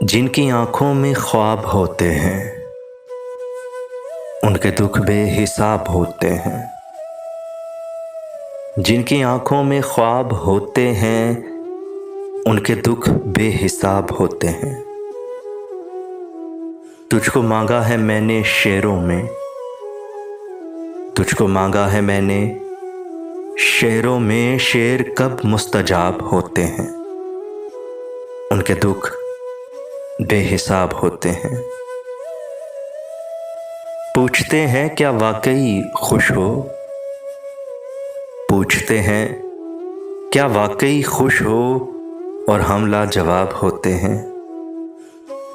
जिनकी आंखों में ख्वाब होते हैं, उनके दुख बेहिसाब होते हैं। जिनकी आंखों में ख्वाब होते हैं, उनके दुख बेहिसाब होते हैं। तुझको मांगा है मैंने शेरों में, तुझको मांगा है मैंने शेरों में। शेर कब मुस्तजाब होते हैं, उनके दुख बेहिसाब होते हैं। पूछते हैं क्या वाकई खुश हो, पूछते हैं क्या वाकई खुश हो, और हम लाजवाब होते हैं।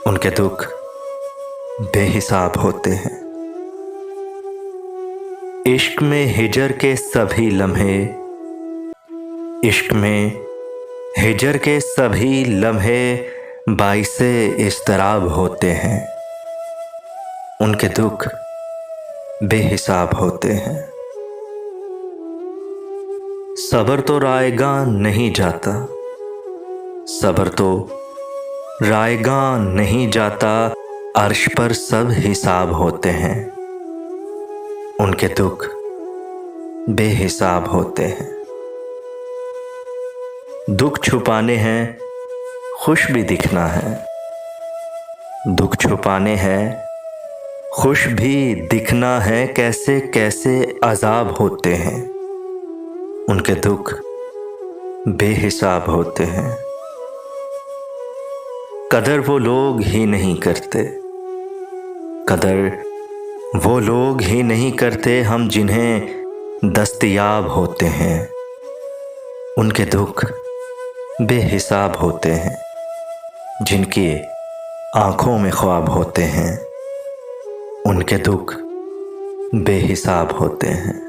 उनके दुख बेहिसाब होते हैं। इश्क में हिजर के सभी लम्हे, इश्क में हिजर के सभी लम्हे बाइसे इस्तराब होते हैं। उनके दुख बेहिसाब होते हैं। सब्र तो रायगान नहीं जाता, सब्र तो रायगान नहीं जाता। अर्श पर सब हिसाब होते हैं। उनके दुख बेहिसाब होते हैं। दुख छुपाने हैं, खुश भी दिखना है। दुख छुपाने हैं, खुश भी दिखना है। कैसे कैसे अज़ाब होते हैं। उनके दुख बेहिसाब होते हैं। कदर वो लोग ही नहीं करते, कदर वो लोग ही नहीं करते हम जिन्हें दस्तयाब होते हैं। उनके दुख बेहिसाब होते हैं। जिनकी आँखों में ख्वाब होते हैं, उनके दुख बेहिसाब होते हैं।